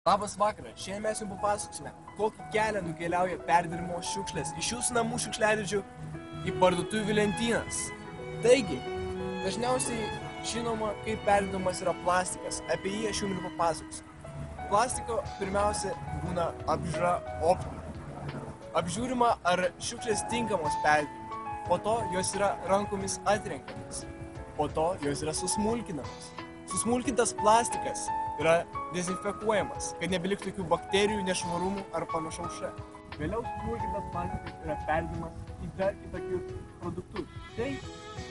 Labas vakaras, šiandien mes jums papasakosime, kokį kelią nukeliauja perdirbimo šiukšlės iš jūsų namų šiukšliadėžių į parduotuvių lentynas. Taigi, dažniausiai žinoma, kaip perdirbamas yra plastikas, apie jį aš jums ir papasakosiu. Plastiko pirmiausia būna apžiūra optinė. Apžiūrima, ar šiukšlės tinkamos perdirbimui, po to jos yra rankomis atrenkamas, po to jos yra susmulkinamos. Susmulkintas plastikas yra dezinfekuojamas, kad nebeliktų jokių bakterijų, nešvarumų ar panašaus še. Vėliau susmulkintas plastikas yra perdirbamas į dar kitokius produktus. Tai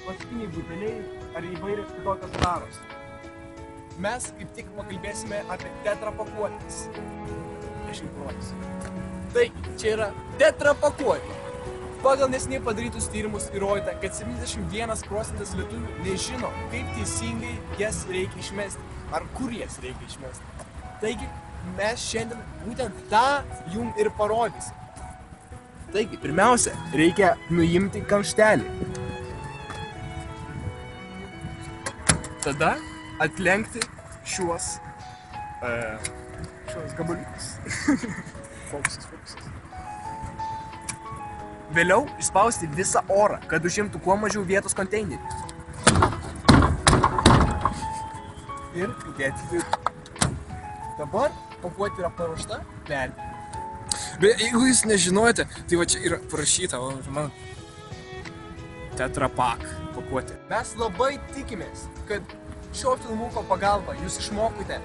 plastikiniai buteliai ar įvairios kitokios taros. Mes kaip tik pakalbėsime apie tetra pakuotes. Aš jums parodysiu. Taigi, čia yra tetra pakuotė. Pagal neseniai padarytus tyrimus įrodyta, kad 71% lietuvių nežino, kaip teisingai jas reikia išmesti, ar kur jas reikia išmesti. Taigi, mes šiandien būtent tą jums ir parodysim. Taigi, pirmiausia, reikia nuimti kamštelį. Tada atlenkti šiuos gabaliukus. Fokusas. Vėliau išspausti visą orą, kad užimtų kuo mažiau vietos konteinerį. Ir įdėti vidų. Dabar pakuotė yra paruošta perdirbimui. Bet jeigu jūs nežinojate, tai va čia yra parašyta, man Tetra Pak pakuotė. Mes labai tikimės, kad šio filmuko pagalba jūs išmokote,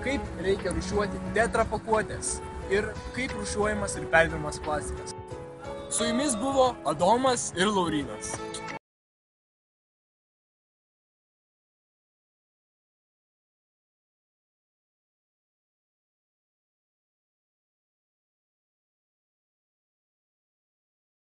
kaip reikia rūšiuoti tetra pakuotės ir kaip rūšiuojamas ir perdirbamas plastikas. Su jumis buvo Adomas ir Laurynas.